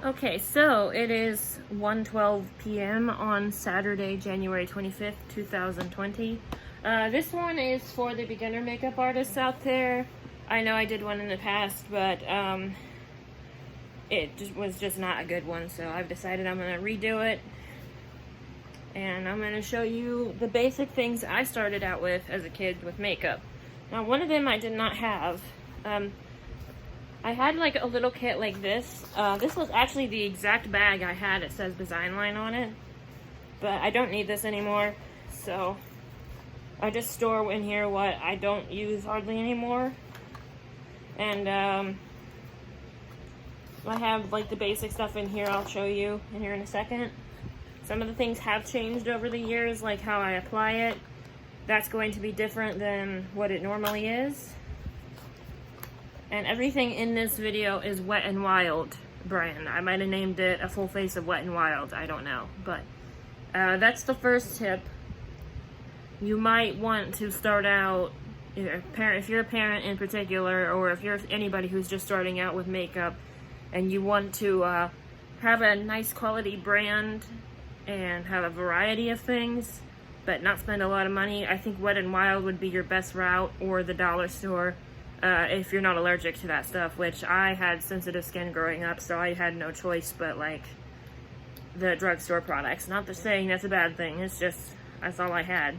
Okay, so it is 1:12 p.m. on Saturday, January 25th, 2020. This one is for the beginner makeup artists out there. I know I did one in the past, but was just not a good one, so I've decided I'm going to redo it. And I'm going to show you the basic things I started out with as a kid with makeup. Now, one of them I did not have. I had like a little kit like this. This was actually the exact bag I had. It says Design Line on it. But I don't need this anymore. So I just store in here what I don't use hardly anymore. And I have like the basic stuff in here I'll show you in here in a second. Some of the things have changed over the years, like how I apply it. That's going to be different than what it normally is. And everything in this video is Wet n Wild brand. I might have named it A Full Face of Wet n Wild, I don't know. But that's the first tip. You might want to start out, if you're a parent in particular, or if you're anybody who's just starting out with makeup, and you want to have a nice quality brand and have a variety of things, but not spend a lot of money, I think Wet n Wild would be your best route, or the dollar store. If you're not allergic to that stuff, which I had sensitive skin growing up, so I had no choice but like the drugstore products. Not the saying that's a bad thing, it's just that's all I had.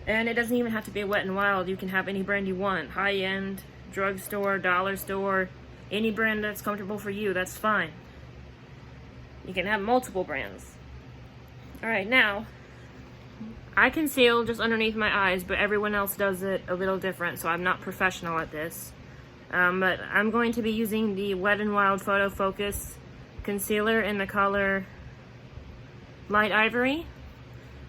And it doesn't even have to be a Wet n Wild. You can have any brand you want, high-end, drugstore, dollar store, any brand that's comfortable for you, that's fine. You can have multiple brands. Alright, now I conceal just underneath my eyes, but everyone else does it a little different, so I'm not professional at this. But I'm going to be using the Wet n Wild Photo Focus Concealer in the color Light Ivory,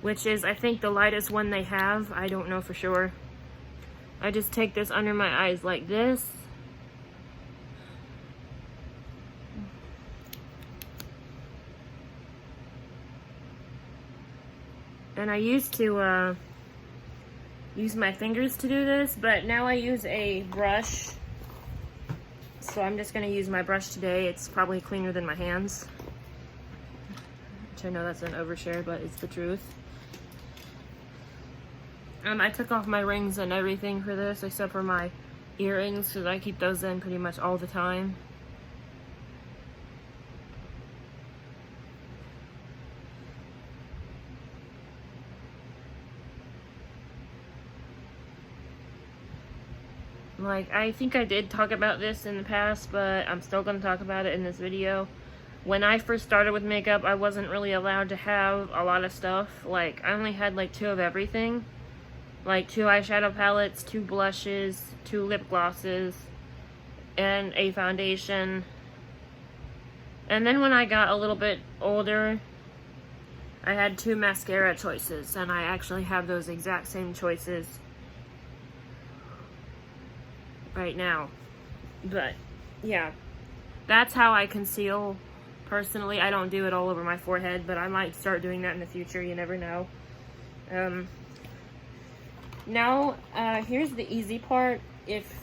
which is, I think, the lightest one they have. I don't know for sure. I just take this under my eyes like this. And I used to use my fingers to do this, but now I use a brush. So I'm just going to use my brush today. It's probably cleaner than my hands. Which I know that's an overshare, but it's the truth. I took off my rings and everything for this, except for my earrings, because I keep those in pretty much all the time. Like, I think I did talk about this in the past, but I'm still going to talk about it in this video. When I first started with makeup, I wasn't really allowed to have a lot of stuff. Like, I only had like 2 of everything. Like 2 eyeshadow palettes, 2 blushes, 2 lip glosses, and a foundation. And then when I got a little bit older, I had 2 mascara choices, and I actually have those exact same choices right now. But yeah, that's how I conceal personally. I don't do it all over my forehead, but I might start doing that in the future, you never know. Now here's the easy part. If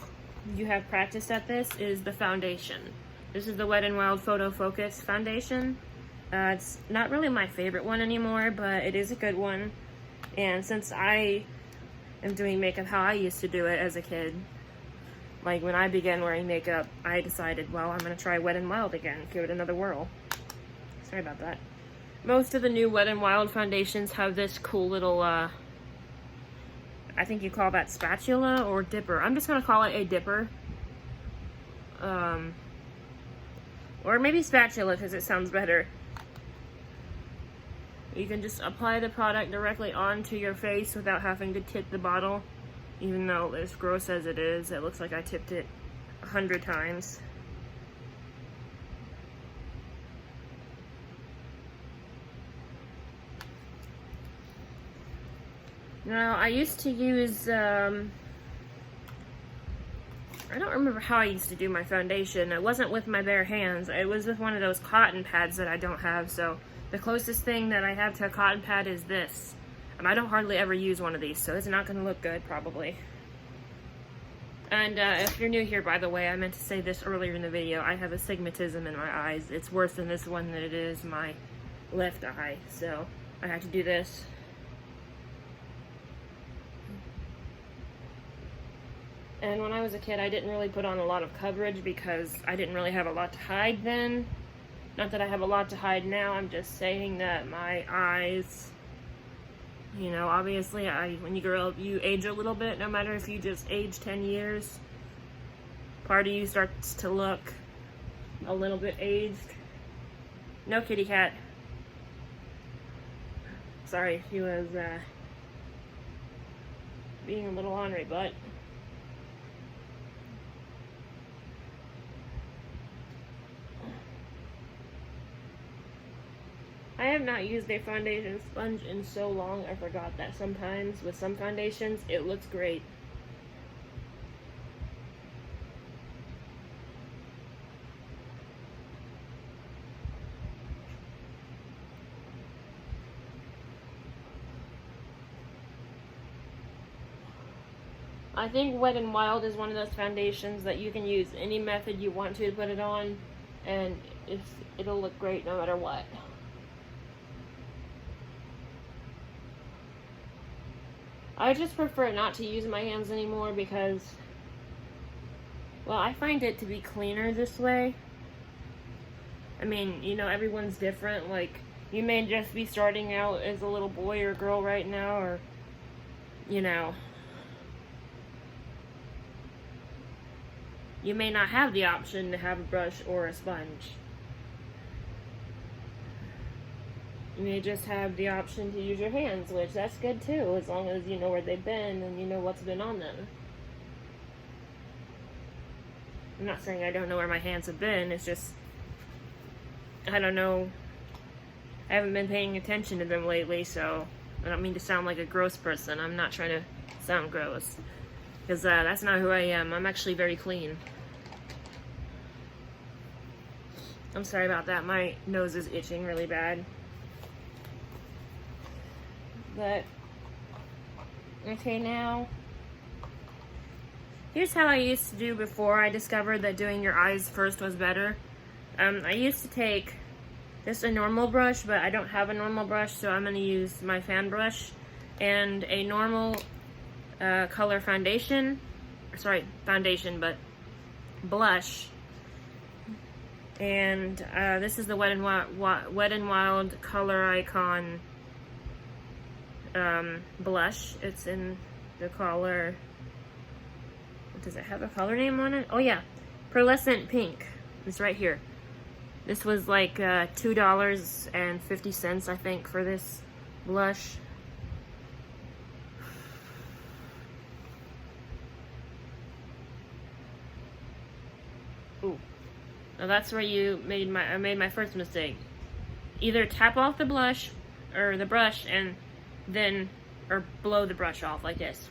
you have practiced at this, is the foundation. This is the Wet n Wild Photo Focus foundation. It's not really my favorite one anymore, but it is a good one. And since I am doing makeup how I used to do it as a kid, like when I began wearing makeup, I decided, well, I'm going to try Wet n Wild again, give it another whirl. Sorry about that. Most of the new Wet n Wild foundations have this cool little, I think you call that spatula or dipper. I'm just going to call it a dipper. Or maybe spatula because it sounds better. You can just apply the product directly onto your face without having to tip the bottle. Even though as gross as it is, it looks like I tipped it 100 times. Now, I used to use, I don't remember how I used to do my foundation. It wasn't with my bare hands. It was with one of those cotton pads that I don't have. So the closest thing that I have to a cotton pad is this. And I don't hardly ever use one of these, so it's not going to look good, probably. And if you're new here, by the way, I meant to say this earlier in the video. I have astigmatism in my eyes. It's worse in this one than it is my left eye. So I have to do this. And when I was a kid, I didn't really put on a lot of coverage because I didn't really have a lot to hide then. Not that I have a lot to hide now. I'm just saying that my eyes, you know, obviously when you grow up, you age a little bit, no matter if you just age 10 years. Part of you starts to look a little bit aged. No, kitty cat. Sorry, she was being a little ornery, but I have not used a foundation sponge in so long. I forgot that sometimes with some foundations it looks great. I think Wet n Wild is one of those foundations that you can use any method you want to put it on, and it'll look great no matter what. I just prefer not to use my hands anymore because, well, I find it to be cleaner this way. I mean, you know, everyone's different. Like, you may just be starting out as a little boy or girl right now, or, you know, you may not have the option to have a brush or a sponge. You may just have the option to use your hands, which that's good too, as long as you know where they've been and you know what's been on them. I'm not saying I don't know where my hands have been, it's just, I don't know, I haven't been paying attention to them lately, so I don't mean to sound like a gross person. I'm not trying to sound gross, because that's not who I am. I'm actually very clean. I'm sorry about that, my nose is itching really bad. But, okay, now, here's how I used to do before I discovered that doing your eyes first was better. I used to take just a normal brush, but I don't have a normal brush, so I'm going to use my fan brush and a normal color foundation, but blush. And this is the Wet n Wild Color Icon blush. It's in the color, does it have a color name on it? Oh yeah, Pearlescent Pink. It's right here. This was like $2.50 I think for this blush. Ooh, now that's where I made my first mistake. Either tap off the blush or the brush and then blow the brush off like this.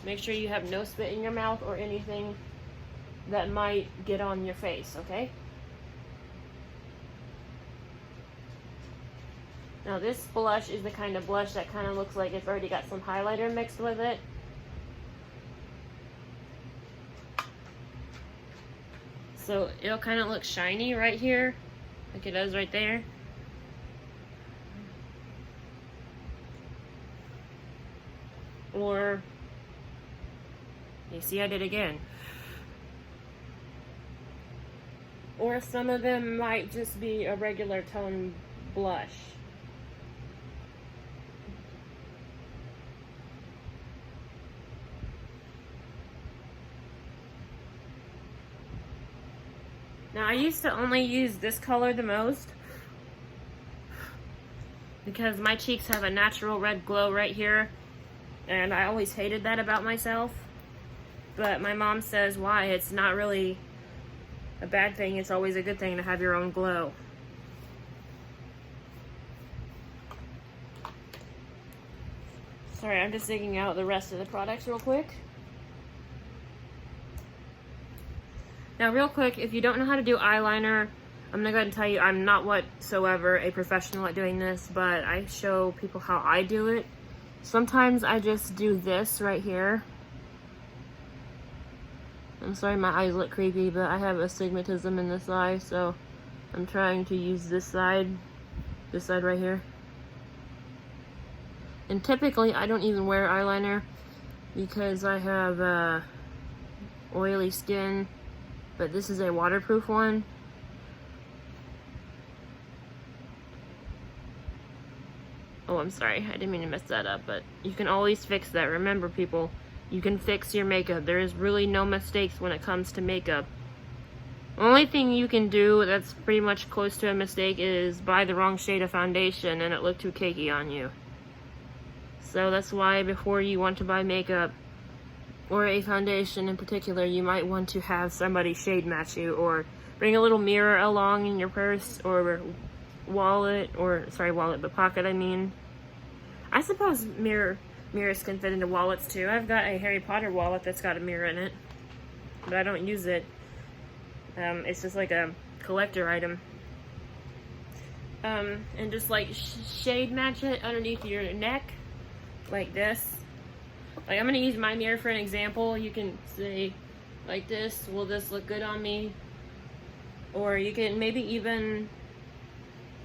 Make sure you have no spit in your mouth or anything that might get on your face, okay? Now this blush is the kind of blush that kind of looks like it's already got some highlighter mixed with it. So it'll kind of look shiny right here, like it does right there. Or, you see I did again. Or some of them might just be a regular tone blush. Now I used to only use this color the most because my cheeks have a natural red glow right here. And I always hated that about myself. But my mom says, why? It's not really a bad thing. It's always a good thing to have your own glow. Sorry, I'm just digging out the rest of the products real quick. Now, real quick, if you don't know how to do eyeliner, I'm gonna go ahead and tell you I'm not whatsoever a professional at doing this, but I show people how I do it. Sometimes I just do this right here. I'm sorry my eyes look creepy, but I have astigmatism in this eye, so I'm trying to use this side right here. And typically I don't even wear eyeliner because I have oily skin, but this is a waterproof one. Oh, I'm sorry, I didn't mean to mess that up, but you can always fix that. Remember, people, you can fix your makeup. There is really no mistakes when it comes to makeup. Only thing you can do that's pretty much close to a mistake is buy the wrong shade of foundation and it look too cakey on you. So that's why before you want to buy makeup, or a foundation in particular, you might want to have somebody shade match you, or bring a little mirror along in your purse, or wallet, or, sorry, wallet, but pocket, I mean. I suppose mirrors can fit into wallets too. I've got a Harry Potter wallet that's got a mirror in it, but I don't use it. It's just like a collector item. And just like shade match it underneath your neck, like this. Like, I'm gonna use my mirror for an example. You can say like this, will this look good on me? Or you can maybe even,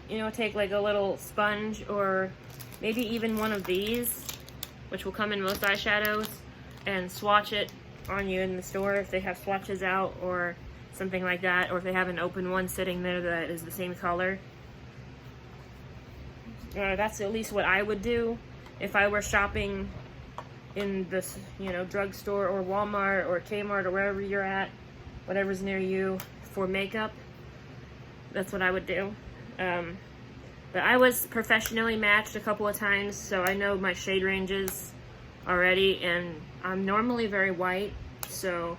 you know, take like a little sponge, or maybe even one of these, which will come in most eyeshadows, and swatch it on you in the store if they have swatches out or something like that, or if they have an open one sitting there that is the same color. That's at least what I would do if I were shopping in this, you know, drugstore or Walmart or Kmart or wherever you're at, whatever's near you, for makeup. That's what I would do. But I was professionally matched a couple of times, so I know my shade ranges already, and I'm normally very white, so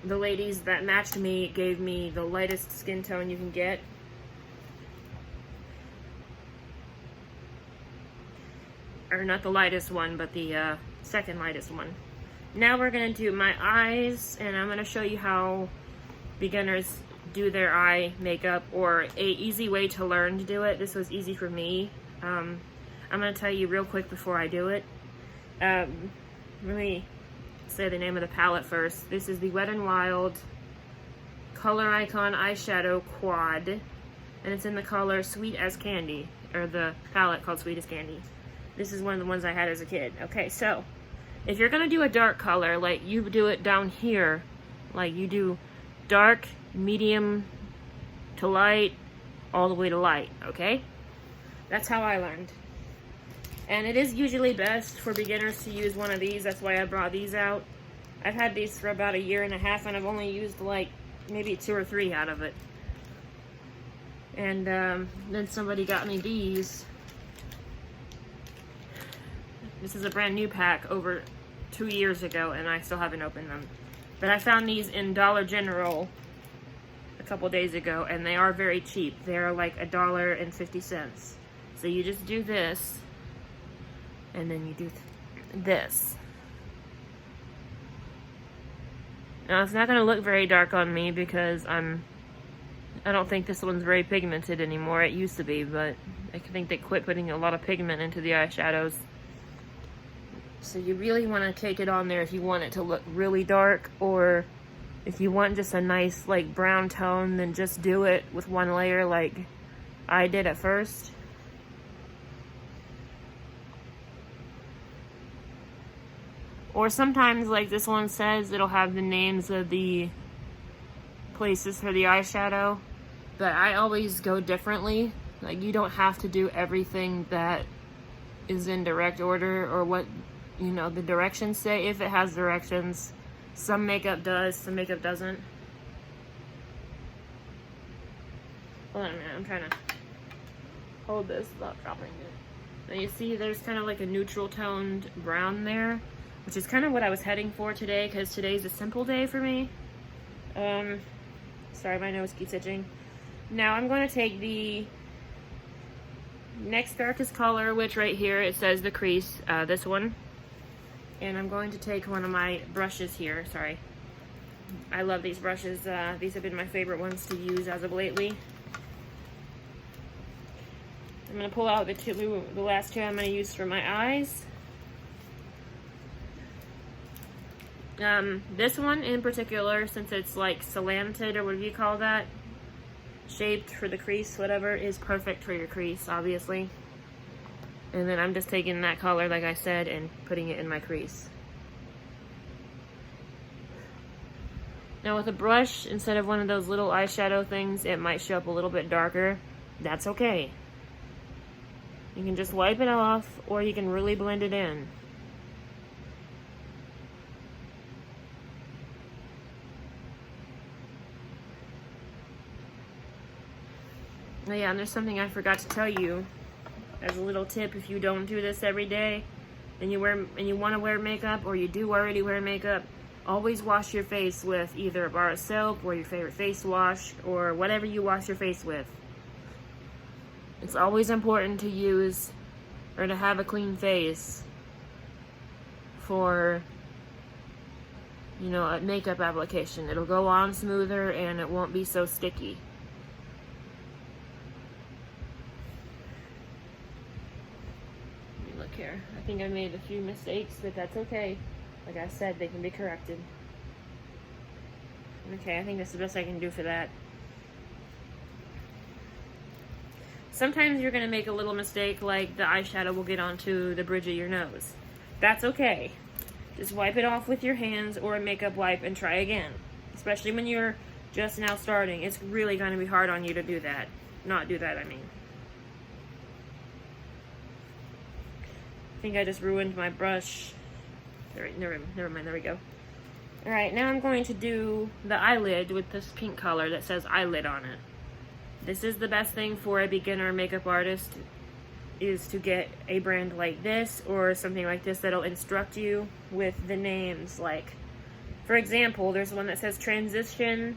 the ladies that matched me gave me the lightest skin tone you can get. Or not the lightest one, but the second lightest one. Now we're going to do my eyes, and I'm going to show you how beginners do their eye makeup, or a easy way to learn to do it. This was easy for me. I'm going to tell you real quick before I do it. Let me say the name of the palette first. This is the Wet n Wild Color Icon Eyeshadow Quad, and it's in the color Sweet as Candy, or the palette called Sweet as Candy. This is one of the ones I had as a kid. Okay, so if you're going to do a dark color, like you do it down here, like you do dark, medium to light, all the way to light, okay? That's how I learned. And it is usually best for beginners to use one of these. That's why I brought these out. I've had these for about 1.5 years, and I've only used like maybe 2 or 3 out of it. And then somebody got me these. This is a brand new pack over 2 years ago, and I still haven't opened them. But I found these in Dollar General a couple days ago, and they are very cheap. They are like $1.50. So you just do this, and then you do this. Now it's not going to look very dark on me because I don't think this one's very pigmented anymore. It used to be, but I think they quit putting a lot of pigment into the eyeshadows. So you really want to take it on there if you want it to look really dark, or if you want just a nice like brown tone, then just do it with one layer like I did at first. Or sometimes, like this one says, it'll have the names of the places for the eyeshadow, but I always go differently. Like, you don't have to do everything that is in direct order, or what, you know, the directions say, if it has directions. Some makeup does, some makeup doesn't. Hold on a minute, I'm trying to hold this without dropping it. Now you see there's kind of like a neutral toned brown there, which is kind of what I was heading for today, because today's a simple day for me. Sorry, my nose keeps itching. Now I'm going to take the next darkest color, which right here it says the crease, this one. And I'm going to take one of my brushes here. Sorry. I love these brushes. These have been my favorite ones to use as of lately. I'm going to pull out the last two I'm going to use for my eyes. This one in particular, since it's like slanted or whatever you call that, shaped for the crease, whatever, is perfect for your crease, obviously. And then I'm just taking that color, like I said, and putting it in my crease. Now with a brush, instead of one of those little eyeshadow things, it might show up a little bit darker. That's okay. You can just wipe it off, or you can really blend it in. Oh yeah, and there's something I forgot to tell you as a little tip. If you don't do this every day, and you want to wear makeup, or you do already wear makeup, always wash your face with either a bar of soap or your favorite face wash or whatever you wash your face with. It's always important to use or to have a clean face for, you know, a makeup application. It'll go on smoother and it won't be so sticky. Let me look here. I think I made a few mistakes, but that's okay. Like I said, they can be corrected. Okay, I think that's the best I can do for that. Sometimes you're going to make a little mistake, like the eyeshadow will get onto the bridge of your nose. That's okay. Just wipe it off with your hands or a makeup wipe and try again. Especially when you're just now starting. It's really going to be hard on you to do that. Not do that, I mean. I think I just ruined my brush. Never mind, there we go. Alright, now I'm going to do the eyelid with this pink color that says eyelid on it. This is the best thing for a beginner makeup artist, is to get a brand like this or something like this that'll instruct you with the names. Like, for example, there's one that says transition,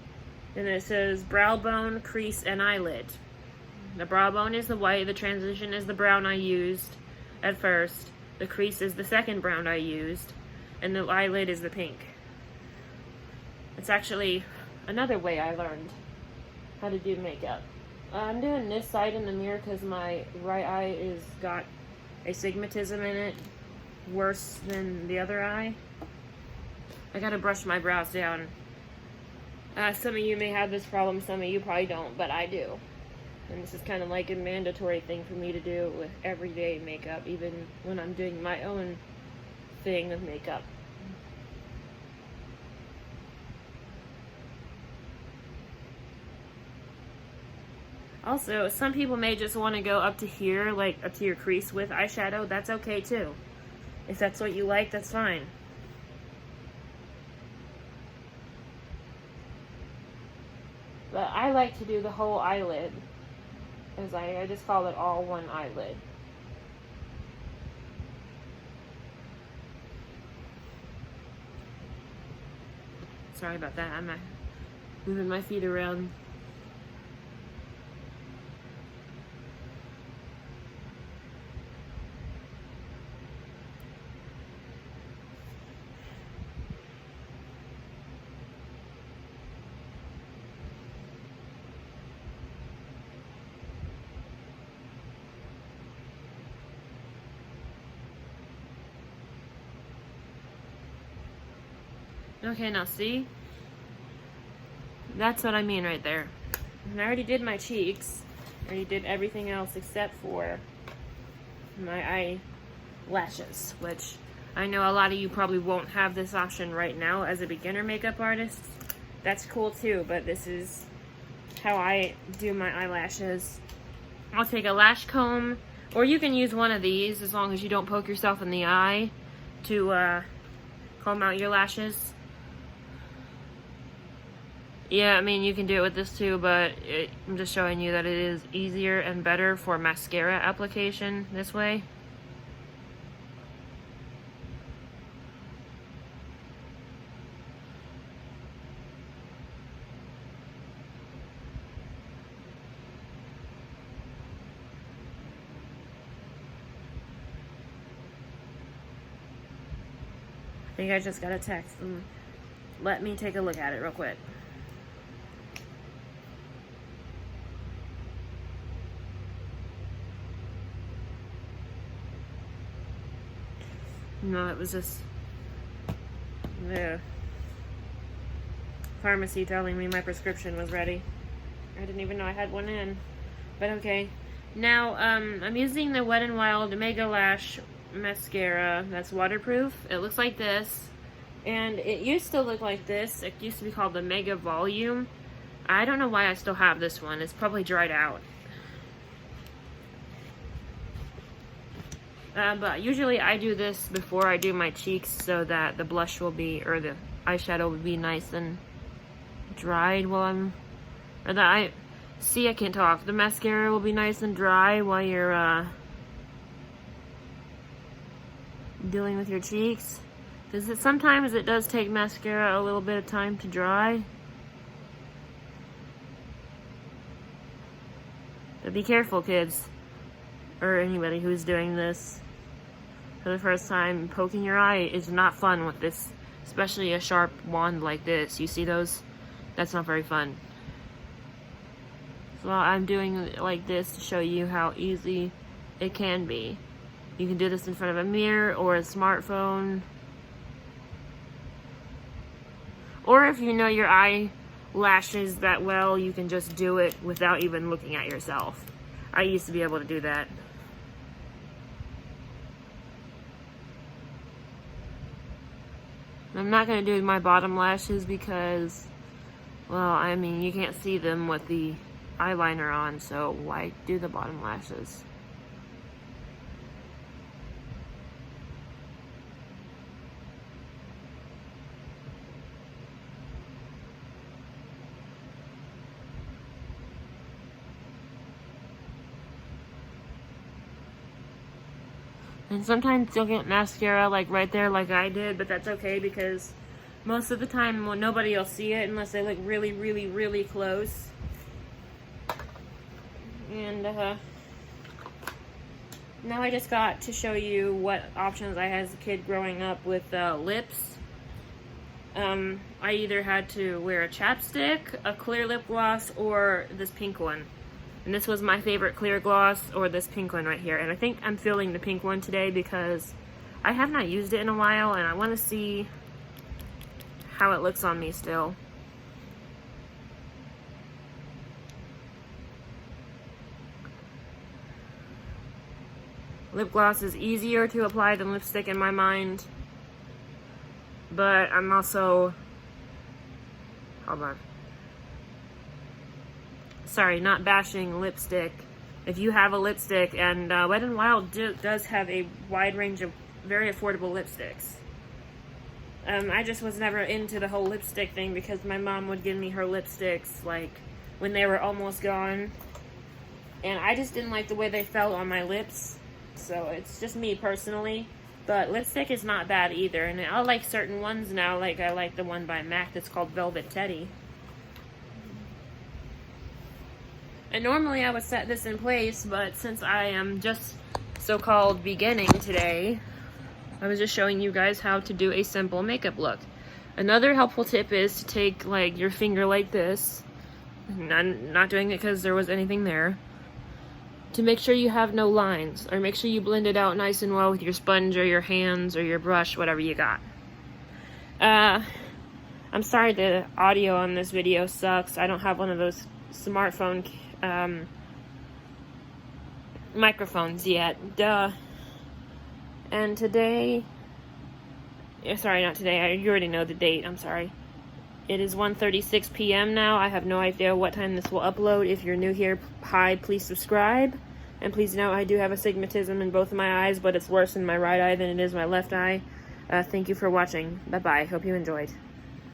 and it says brow bone, crease, and eyelid. The brow bone is the white, the transition is the brown I used at first, the crease is the second brown I used, and the eyelid is the pink. It's actually another way I learned how to do makeup. I'm doing this side in the mirror because my right eye is got astigmatism in it, worse than the other eye. I gotta brush my brows down. Some of you may have this problem, some of you probably don't, but I do. And this is kind of like a mandatory thing for me to do with everyday makeup, even when I'm doing my own thing of makeup. Also, some people may just want to go up to here, like up to your crease with eyeshadow. That's okay too. If that's what you like, that's fine. But I like to do the whole eyelid, as I just call it all one eyelid. Sorry about that, I'm moving my feet around. Okay, now see? That's what I mean right there. And I already did my cheeks. I already did everything else except for my eyelashes, which I know a lot of you probably won't have this option right now as a beginner makeup artist. That's cool too, but this is how I do my eyelashes. I'll take a lash comb, or you can use one of these as long as you don't poke yourself in the eye to comb out your lashes. Yeah, I mean, you can do it with this too, but I'm just showing you that it is easier and better for mascara application this way. I think I just got a text. Let me take a look at it real quick. No, it was just, yeah. pharmacy telling me my prescription was ready. I didn't even know I had one in. But okay. Now, I'm using the Wet n Wild Mega Lash mascara that's waterproof. It looks like this. And it used to look like this. It used to be called the Mega Volume. I don't know why I still have this one. It's probably dried out. But usually I do this before I do my cheeks so that the blush will be, or the eyeshadow will be nice and dried while I'm, or I can't talk. The mascara will be nice and dry while you're, dealing with your cheeks. Because sometimes it does take mascara a little bit of time to dry. But be careful, kids. Or anybody who's doing this for the first time. Poking your eye is not fun with this, especially a sharp wand like this. You see those? That's not very fun. So I'm doing it like this to show you how easy it can be. You can do this in front of a mirror or a smartphone. Or if you know your eyelashes that well, you can just do it without even looking at yourself. I used to be able to do that. I'm not going to do my bottom lashes because, well, I mean, you can't see them with the eyeliner on, so why do the bottom lashes? And sometimes you'll get mascara like right there like I did, but that's okay because most of the time, well, nobody will see it unless they look really, really, really close. And now I just got to show you what options I had as a kid growing up with lips. I either had to wear a chapstick, a clear lip gloss, or this pink one. And this was my favorite clear gloss, or this pink one right here. And I think I'm feeling the pink one today because I have not used it in a while and I want to see how it looks on me still. Lip gloss is easier to apply than lipstick in my mind. But I'm also, hold on. Sorry, not bashing lipstick. If you have a lipstick, and Wet n Wild does have a wide range of very affordable lipsticks. I just was never into the whole lipstick thing because my mom would give me her lipsticks like when they were almost gone. And I just didn't like the way they felt on my lips. So it's just me personally. But lipstick is not bad either. And I like certain ones now. Like I like the one by MAC that's called Velvet Teddy. And normally I would set this in place, but since I am just so-called beginning today, I was just showing you guys how to do a simple makeup look. Another helpful tip is to take like your finger like this, and I'm not doing it because there was anything there, to make sure you have no lines, or make sure you blend it out nice and well with your sponge or your hands or your brush, whatever you got. I'm sorry the audio on this video sucks. I don't have one of those smartphone microphones yet. Duh. And today, sorry, not today, you already know the date, I'm sorry. It is 1:36 p.m. now. I have no idea what time this will upload. If you're new here, hi, please subscribe. And please know I do have astigmatism in both of my eyes, but it's worse in my right eye than it is my left eye. Thank you for watching. Bye-bye. Hope you enjoyed.